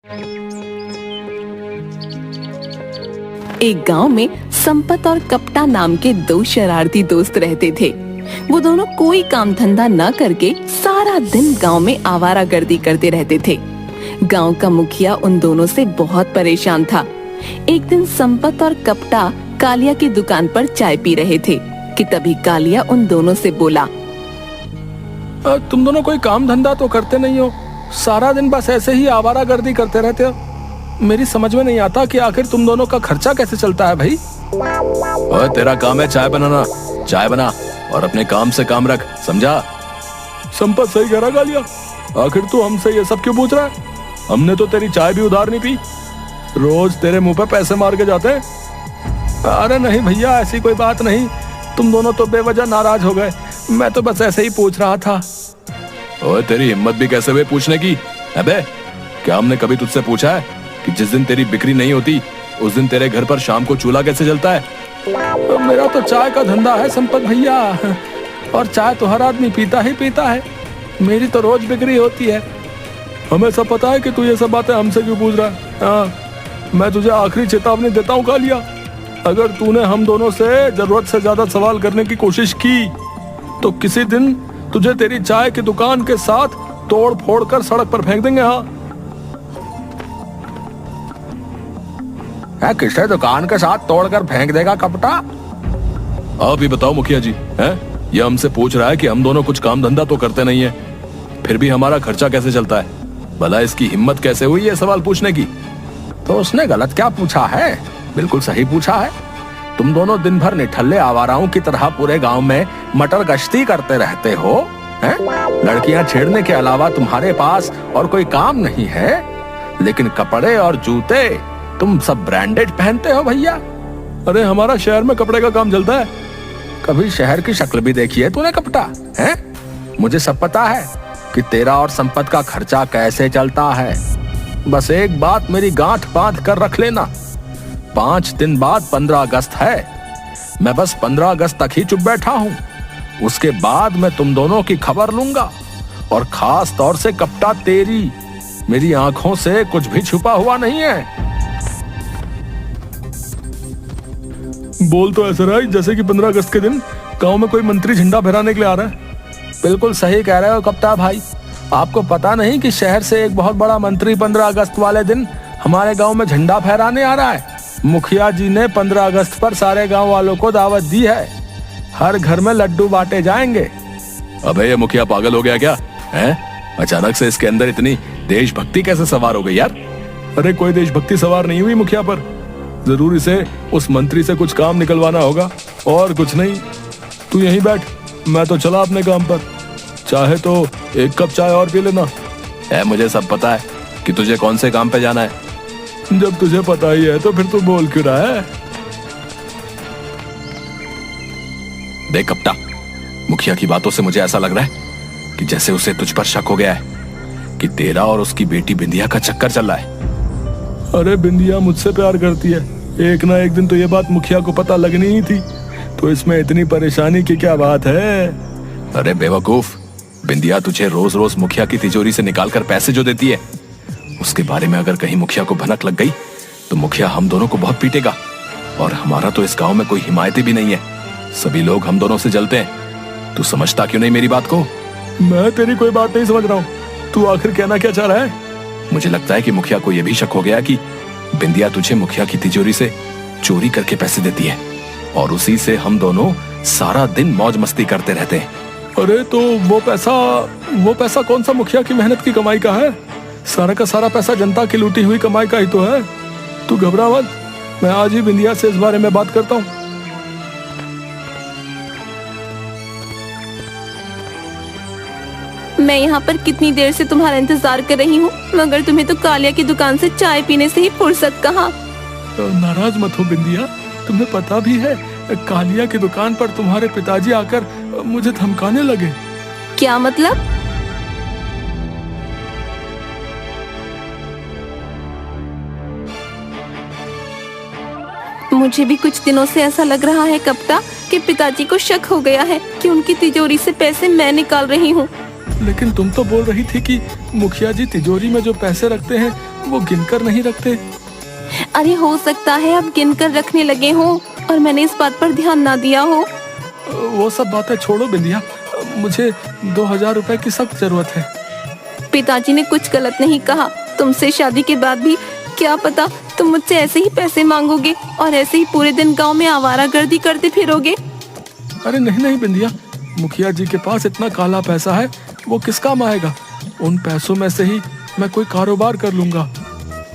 एक गांव में संपत और कपटा नाम के दो शरारती दोस्त रहते थे। वो दोनों कोई काम धंधा न करके सारा दिन गांव में आवारागर्दी करते रहते थे। गांव का मुखिया उन दोनों से बहुत परेशान था। एक दिन संपत और कपटा कालिया की दुकान पर चाय पी रहे थे कि तभी कालिया उन दोनों से बोला, तुम दोनों कोई काम धंधा तो करते नहीं हो, सारा दिन बस ऐसे ही आवारागर्दी करते रहते हो। मेरी समझ में नहीं आता कि आखिर तुम दोनों का खर्चा कैसे चलता है भाई। ओए, तेरा काम है चाय बनाना, चाय बना और अपने काम से काम रख, समझा? संपत सही कह रहा कालिया, आखिर तू हमसे ये सब क्यों पूछ रहा है? हमने तो तेरी चाय भी उधार नहीं पी, रोज तेरे मुंह पे पैसे मार के जाते हैं। अरे नहीं भैया, ऐसी कोई बात नहीं, तुम दोनों तो बेवजह नाराज हो गए, मैं तो बस ऐसे ही पूछ रहा था। ओए, तेरी हिम्मत भी कैसे हुई पूछने की? अबे, क्या हमने कभी तुझसे पूछा है कि जिस दिन तेरी बिक्री नहीं होती उस दिन तेरे घर पर शाम को चूल्हा कैसे जलता है? मेरा तो चाय का धंधा है संपत भैया, और चाय तो हर आदमी पीता ही पीता है, मेरी तो रोज बिक्री होती है। हमें सब पता है कि तू ये सब बातें हमसे क्यों पूछ रहा है। हाँ, मैं तुझे आखिरी चेतावनी देता हूँ कालिया, अगर तूने हम दोनों से जरूरत से ज्यादा सवाल करने की कोशिश की तो किसी दिन तुझे तेरी चाय की दुकान के साथ तोड़ फोड़ कर सड़क पर फेंक देंगे। हाँ, किसे दुकान के साथ तोड़कर फेंक देगा कपटा? आप ही बताओ मुखिया जी, हैं? ये हमसे पूछ रहा है कि हम दोनों कुछ काम धंधा तो करते नहीं है, फिर भी हमारा खर्चा कैसे चलता है? भला इसकी हिम्मत कैसे हुई ये सवाल पूछने की? तो उसने गलत क्या पूछा है? बिल्कुल सही पूछा है। तुम दोनों दिन भर निठल्ले आवाराओं की तरह पूरे गांव में मटर गश्ती करते रहते हो, हैं? लड़कियां छेड़ने के अलावा तुम्हारे पास और कोई काम नहीं है, लेकिन कपड़े और जूते तुम सब ब्रांडेड पहनते हो भैया। अरे हमारा शहर में कपड़े का काम चलता है। कभी शहर की शक्ल भी देखी है तूने कपटा? हैं? मुझे सब पता है कि तेरा और संपत का खर्चा कैसे चलता है। बस एक बात मेरी गांठ बांध कर रख लेना, 5 दिन बाद 15 अगस्त है। मैं बस 15 अगस्त तक ही चुप बैठा हूँ, उसके बाद मैं तुम दोनों की खबर लूंगा, और खास तौर से कपटा तेरी। मेरी आंखों से कुछ भी छुपा हुआ नहीं है। बोल तो ऐसा रहा है जैसे कि 15 अगस्त के दिन गांव में कोई मंत्री झंडा फहराने के लिए आ रहा है। बिल्कुल सही कह रहे हो कप्ता भाई, आपको पता नहीं कि शहर से एक बहुत बड़ा मंत्री 15 अगस्त वाले दिन हमारे गांव में झंडा फहराने आ रहा है। मुखिया जी ने 15 अगस्त पर सारे गांव वालों को दावत दी है, हर घर में लड्डू बांटे जाएंगे। अबे, ये मुखिया पागल हो गया क्या है? अचानक से इसके अंदर इतनी देशभक्ति कैसे सवार हो गई यार? अरे कोई देशभक्ति सवार नहीं हुई मुखिया पर, जरूर इसे उस मंत्री से कुछ काम निकलवाना होगा और कुछ नहीं। तू यहीं बैठ, मैं तो चला अपने काम पर, चाहे तो एक कप चाय और पी लेना। मुझे सब पता है कि तुझे कौन से काम पे जाना है। जब तुझे पता ही है तो फिर तू बोल क्यों रहा है? देख कप्टा, मुखिया की बातों से मुझे ऐसा लग रहा है कि जैसे उसे तुझ पर शक हो गया है कि तेरा और उसकी बेटी बिंदिया का चक्कर चल रहा है। अरे बिंदिया मुझसे प्यार करती है, एक ना एक दिन तो ये बात मुखिया को पता लगनी ही थी, तो इसमें इतनी परेशानी की क्या बात है? अरे बेवकूफ, बिंदिया तुझे रोज रोज मुखिया की तिजोरी से निकालकर पैसे जो देती है, उसके बारे में अगर कहीं मुखिया को भनक लग गई तो मुखिया हम दोनों को बहुत पीटेगा, और हमारा तो इस गांव में कोई हिमायती भी नहीं है, सभी लोग हम दोनों से जलते हैं। तू समझता क्यों नहीं मेरी बात को? मैं तेरी कोई बात नहीं समझ रहा हूँ, तू आखिर कहना क्या चाह रहा है? मुझे लगता है कि मुखिया को यह भी शक हो गया कि बिंदिया तुझे मुखिया की तिजोरी से चोरी करके पैसे देती है, और उसी से हम दोनों सारा दिन मौज मस्ती करते रहते हैं। अरे तो वो पैसा कौन सा मुखिया की मेहनत की कमाई का है? सारा का सारा पैसा जनता की लूटी हुई कमाई का ही तो है। तू घबरा मत, मैं आज ही बिंदिया से इस बारे में बात करता हूँ। मैं यहाँ पर कितनी देर से तुम्हारा इंतजार कर रही हूँ, मगर तुम्हें तो कालिया की दुकान से चाय पीने से ही फुर्सत कहाँ। नाराज मत हो बिंदिया, तुम्हें पता भी है कालिया की दुकान पर तुम्हारे पिताजी आकर मुझे धमकाने लगे। क्या मतलब? मुझे भी कुछ दिनों से ऐसा लग रहा है कप्ता कि पिताजी को शक हो गया है कि उनकी तिजोरी से पैसे मैं निकाल रही हूँ। लेकिन तुम तो बोल रही थी कि मुखिया जी तिजोरी में जो पैसे रखते हैं वो गिनकर नहीं रखते। अरे हो सकता है आप गिनकर रखने लगे हो और मैंने इस बात पर ध्यान ना दिया हो। वो सब बातें छोड़ो बिंदिया, मुझे 2000 रुपए की सख्त जरूरत है। पिताजी ने कुछ गलत नहीं कहा। तुमसे शादी के बाद भी क्या पता तुम मुझसे ऐसे ही पैसे मांगोगे और ऐसे ही पूरे दिन गांव में आवारागर्दी करते फिरोगे। अरे नहीं नहीं बिंदिया, मुखिया जी के पास इतना काला पैसा है, वो किस काम आएगा। उन पैसों में से ही मैं कोई कारोबार कर लूंगा।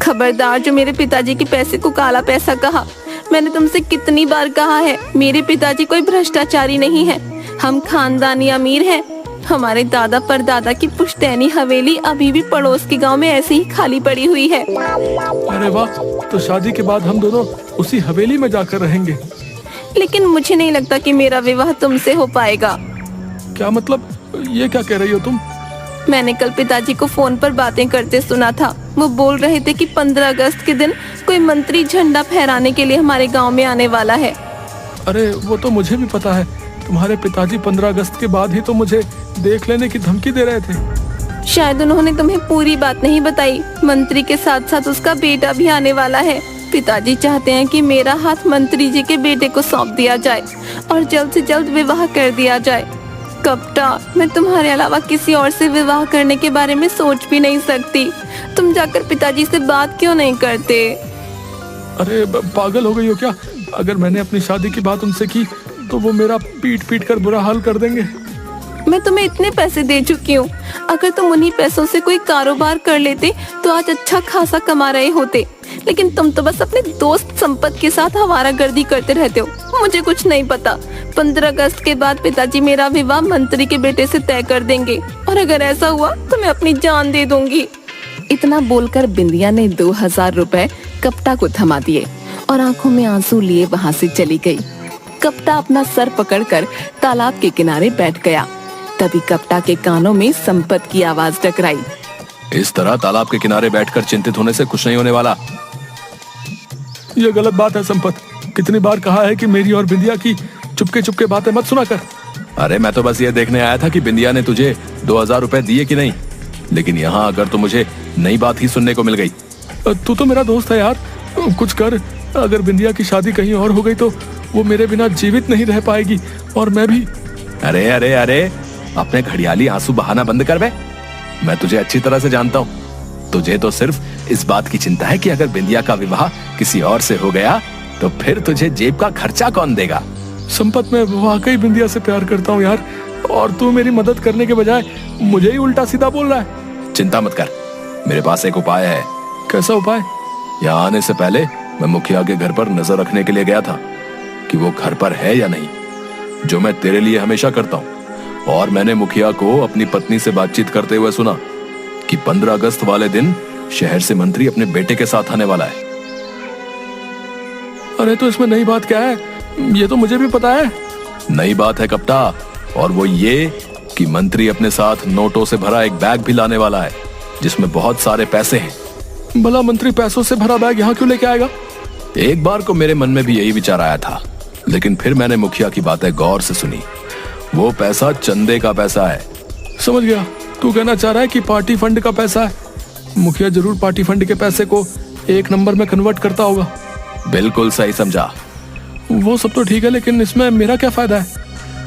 खबरदार जो मेरे पिताजी के पैसे को काला पैसा कहा। मैंने तुमसे कितनी बार कहा है मेरे पिताजी कोई भ्रष्टाचारी नहीं है। हम खानदानी अमीर हैं। हमारे दादा परदादा की पुश्तैनी हवेली अभी भी पड़ोस के गांव में ऐसे ही खाली पड़ी हुई है। अरे वाह, तो शादी के बाद हम दोनों उसी हवेली में जाकर रहेंगे। लेकिन मुझे नहीं लगता कि मेरा विवाह तुमसे हो पाएगा। क्या मतलब, ये क्या कह रही हो तुम? मैंने कल पिताजी को फोन पर बातें करते सुना था। वो बोल रहे थे कि 15 अगस्त के दिन कोई मंत्री झंडा फहराने के लिए हमारे गांव में आने वाला है। अरे वो तो मुझे भी पता है। तुम्हारे पिताजी 15 अगस्त के बाद ही तो मुझे देख लेने की धमकी दे रहे थे। शायद उन्होंने तुम्हें पूरी बात नहीं बताई। मंत्री के साथ साथ उसका बेटा भी आने वाला है। पिताजी चाहते हैं कि मेरा हाथ मंत्री जी के बेटे को सौंप दिया जाए और जल्द से जल्द विवाह कर दिया जाए। कपटा, मैं तुम्हारे अलावा किसी और से विवाह करने के बारे में सोच भी नहीं सकती। तुम जाकर पिताजी से बात क्यों नहीं करते? अरे पागल हो गई हो क्या? अगर मैंने अपनी शादी की बात उनसे की तो वो मेरा पीट पीट कर बुरा हाल कर देंगे। मैं तुम्हें इतने पैसे दे चुकी हूँ। अगर तुम उन्हीं पैसों से कोई कारोबार कर लेते तो आज अच्छा खासा कमा रहे होते। लेकिन तुम तो बस अपने दोस्त संपत के साथ आवारागर्दी करते रहते हो। मुझे कुछ नहीं पता। 15 अगस्त के बाद पिताजी मेरा विवाह मंत्री के बेटे से तय कर देंगे और अगर ऐसा हुआ तो मैं अपनी जान दे दूंगी। इतना बोलकर बिंदिया ने 2000 रुपए कपटा को थमा दिए और आंखों में आंसू लिए वहां से चली गई। कपटा अपना सर पकड़कर तालाब के किनारे बैठ गया। तभी कपटा के कानों में संपत की आवाज टकराई। इस तरह तालाब के किनारे बैठकर चिंतित होने से कुछ नहीं होने वाला। ये गलत बात है संपत। कितनी बार कहा है कि मेरी और बिंदिया की चुपके चुपके बातें मत सुना कर। अरे मैं तो बस ये देखने आया था कि बिंदिया ने तुझे 2000 रुपए दिए कि नहीं। लेकिन यहाँ अगर तो मुझे नई बात ही सुनने को मिल गई। तू तो मेरा दोस्त है यार, कुछ कर। अगर बिंदिया की शादी कहीं और हो गई तो वो मेरे बिना जीवित नहीं रह पाएगी और मैं भी। अरे अरे अरे, अपने घड़ियाली आंसू बहाना बंद कर बे। मैं तुझे अच्छी तरह से जानता हूँ। तुझे तो सिर्फ इस बात की चिंता है कि अगर बिंदिया का विवाह किसी और से हो गया तो फिर तुझे जेब का खर्चा कौन देगा। संपत, मैं वाकई बिंदिया से प्यार करता हूँ यार, और तू मेरी मदद करने के बजाय मुझे ही उल्टा सीधा बोल रहा है। चिंता मत कर, मेरे पास एक उपाय है। कैसा उपाय? यहाँ आने से पहले मैं मुखिया के घर पर नजर रखने के लिए गया था कि वो घर पर है या नहीं, जो मैं तेरे लिए हमेशा करता हूँ। और मैंने मुखिया को अपनी पत्नी से बातचीत करते हुए सुना कि 15 अगस्त वाले दिन शहर से मंत्री अपने बेटे के साथ आने वाला है। अरे तो इसमें नई बात क्या है? ये तो मुझे भी पता है। नई बात है कपटा, और वो ये कि मंत्री अपने साथ नोटों से भरा एक बैग भी लाने वाला है जिसमें बहुत सारे पैसे हैं। भला मंत्री पैसों से भरा बैग यहाँ क्यों लेके आएगा? एक बार को मेरे मन में भी यही विचार आया था, लेकिन फिर मैंने मुखिया की बातें गौर से सुनी। वो पैसा चंदे का पैसा है। समझ गया, तू कहना चाह रहा है कि पार्टी फंड का पैसा है। मुखिया जरूर पार्टी फंड के पैसे को 1 नंबर में कन्वर्ट करता होगा। बिल्कुल सही समझा। वो सब तो ठीक है, लेकिन इसमें मेरा क्या फायदा है?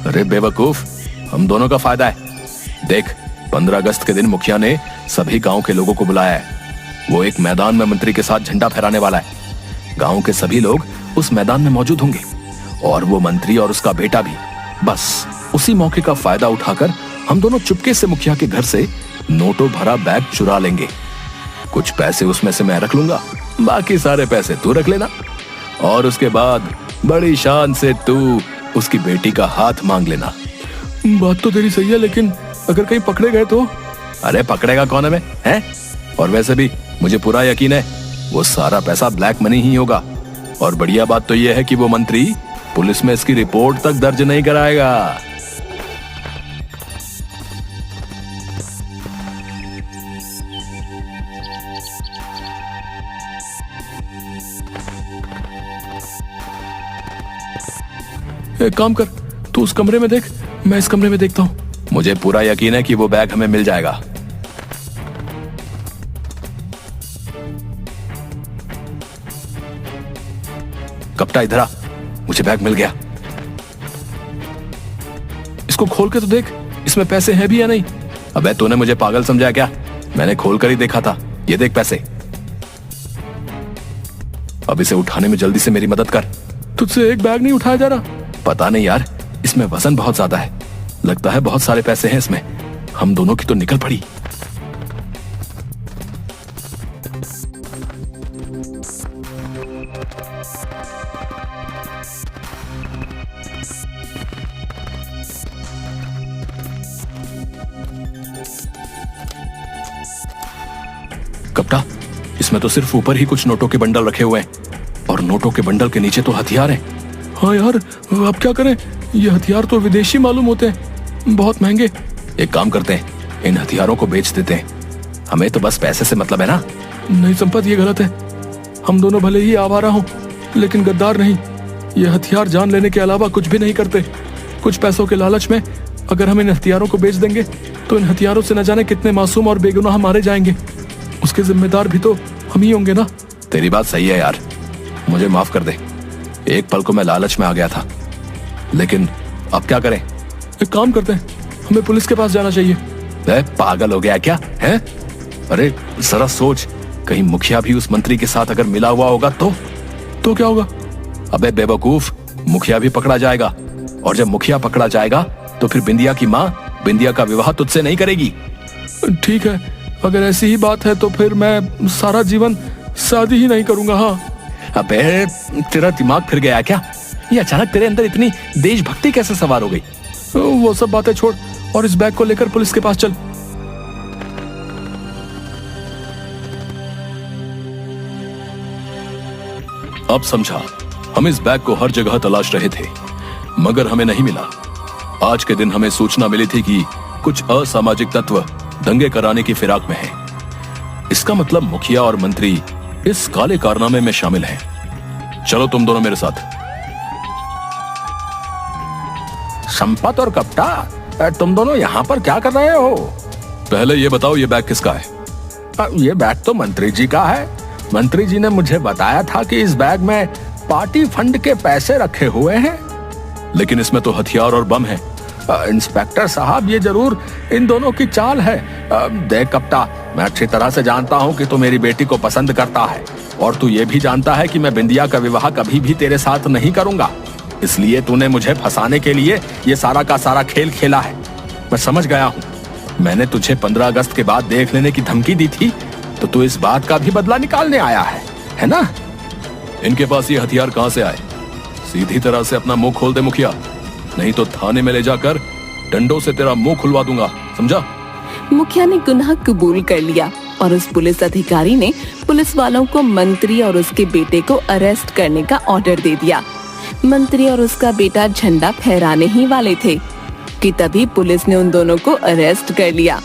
अरे बेवकूफ, हम दोनों का फायदा है। देख, 15 अगस्त के दिन मुखिया ने सभी गांव के लोगों को बुलाया है। वो एक मैदान में मंत्री के साथ झंडा फहराने वाला है। गांव के सभी लोग उस मैदान में मौजूद होंगे और वो मंत्री और उसका बेटा भी। बस उसी मौके का फायदा उठाकर हम दोनों चुपके से मुखिया के घर से नोटों भरा बैग चुरा लेंगे। कुछ पैसे उसमें से मैं रख लूंगा, बाकी सारे पैसे तू रख लेना, और उसके बाद बड़ी शान से तू उसकी बेटी का हाथ मांग लेना। बात तो तेरी सही है, लेकिन अगर कहीं पकड़े गए तो? अरे पकड़ेगा कौन हमें, हैं? और वैसे भी मुझे पूरा यकीन है वो सारा पैसा ब्लैक मनी ही होगा। और बढ़िया बात तो यह है कि वो मंत्री पुलिस में इसकी रिपोर्ट तक दर्ज नहीं कराएगा। एक काम कर, तू उस कमरे में देख, मैं इस कमरे में देखता हूँ। मुझे पूरा यकीन है कि वो बैग हमें मिल जाएगा। कप्टा इधर आ, मुझे बैग मिल गया। इसको खोल के तो देख, इसमें पैसे हैं भी या नहीं। अबे तूने मुझे पागल समझा क्या? मैंने खोल कर ही देखा था। ये देख पैसे। अब इसे उठाने में जल्दी से मेरी मदद कर। तुझसे एक बैग नहीं उठाया जा रहा? पता नहीं यार, इसमें वजन बहुत ज्यादा है। लगता है बहुत सारे पैसे हैं इसमें। हम दोनों की तो निकल पड़ी। कप्टा, इसमें तो सिर्फ ऊपर ही कुछ नोटों के बंडल रखे हुए हैं और नोटों के बंडल के नीचे तो हथियार हैं। हाँ यार, अब क्या करें? ये हथियार तो विदेशी मालूम होते हैं, बहुत महंगे। एक काम करते हैं, इन हथियारों को बेच देते हैं। हमें तो बस पैसे से मतलब है ना। नहीं संपत, ये गलत है। हम दोनों भले ही आवारा हों, लेकिन गद्दार नहीं। ये हथियार जान लेने के अलावा कुछ भी नहीं करते। कुछ पैसों के लालच में अगर हम इन हथियारों को बेच देंगे तो इन हथियारों से न जाने कितने मासूम और बेगुनाह मारे जाएंगे। उसके जिम्मेदार भी तो हम ही होंगे ना। तेरी बात सही है यार, मुझे माफ कर दे। एक पल को मैं लालच में आ गया था, लेकिन अब क्या करें? एक काम करते हैं, हमें पुलिस के पास जाना चाहिए। पागल हो गया क्या है? अरे जरा सोच, कहीं मुखिया भी उस मंत्री के साथ अगर मिला हुआ होगा तो क्या होगा? अबे बेवकूफ, मुखिया भी पकड़ा जाएगा, और जब मुखिया पकड़ा जाएगा तो फिर बिंदिया की माँ बिंदिया का विवाह तुझसे नहीं करेगी। ठीक है, अगर ऐसी ही बात है तो फिर मैं सारा जीवन शादी ही नहीं करूंगा। हाँ। अबे तेरा दिमाग फिर गया क्या? ये अचानक तेरे अंदर इतनी देशभक्ति कैसे सवार हो गई? वो सब बातें छोड़ और इस बैग को लेकर पुलिस के पास चल। अब समझा, हम इस बैग को हर जगह तलाश रहे थे मगर हमें नहीं मिला। आज के दिन हमें सूचना मिली थी कि कुछ असामाजिक तत्व दंगे कराने की फिराक में हैं। इसका मतलब मुखिया और मंत्री इस काले कारनामे में शामिल हैं। चलो तुम दोनों मेरे साथ। संपत और कप्टा, तुम दोनों यहाँ पर क्या कर रहे हो? पहले ये बताओ, ये बैग किसका है? ये बैग तो मंत्री जी का है। मंत्री जी ने मुझे बताया था कि इस बैग में पार्टी फंड के पैसे रखे हुए हैं। लेकिन इसमें तो हथियार और बम है। इंस्पेक्टर साहब, ये जरूर इन दोनों की चाल है। देख कप्ता, मैं अच्छी तरह से जानता हूँ कि तू मेरी बेटी को पसंद करता है, और तू ये भी जानता है कि मैं बिंदिया का विवाह कभी भी तेरे साथ नहीं करूंगा। इसलिए तूने मुझे फंसाने के लिए ये सारा का सारा खेल खेला है। मैं समझ गया हूँ। मैंने तुझे 15 अगस्त के बाद देख लेने की धमकी दी थी, तो तू इस बात का भी बदला निकालने आया है ना? इनके पास ये हथियार कहाँ से आए? सीधी तरह से अपना मुंह खोल दे मुखिया, नहीं तो थाने में ले जाकर डंडों से तेरा मुंह खुलवा दूंगा, समझा? मुखिया ने गुनाह कबूल कर लिया और उस पुलिस अधिकारी ने पुलिस वालों को मंत्री और उसके बेटे को अरेस्ट करने का ऑर्डर दे दिया। मंत्री और उसका बेटा झंडा फहराने ही वाले थे कि तभी पुलिस ने उन दोनों को अरेस्ट कर लिया।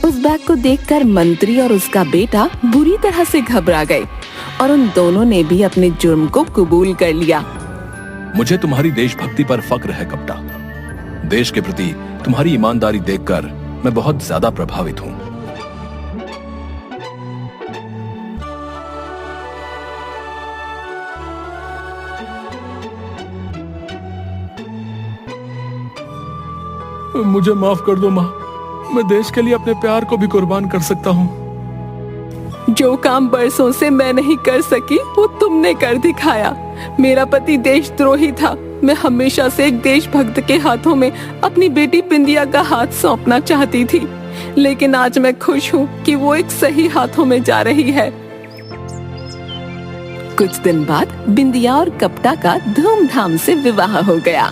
उस बैग को देखकर मंत्री और उसका बेटा बुरी तरह से घबरा गए और उन दोनों ने भी अपने जुर्म को कबूल कर लिया। मुझे तुम्हारी देशभक्ति पर फक्र है कप्टा। देश के प्रति तुम्हारी ईमानदारी देखकर मैं बहुत ज्यादा प्रभावित हूँ। मुझे माफ कर दो माँ, मैं देश के लिए अपने प्यार को भी कुर्बान कर सकता हूँ। जो काम बरसों से मैं नहीं कर सकी वो तुमने कर दिखाया। मेरा पति देशद्रोही था। मैं हमेशा से एक देशभक्त के हाथों में अपनी बेटी बिंदिया का हाथ सौंपना चाहती थी, लेकिन आज मैं खुश हूँ कि वो एक सही हाथों में जा रही है। कुछ दिन बाद बिंदिया और कप्टा का धूमधाम से विवाह हो गया।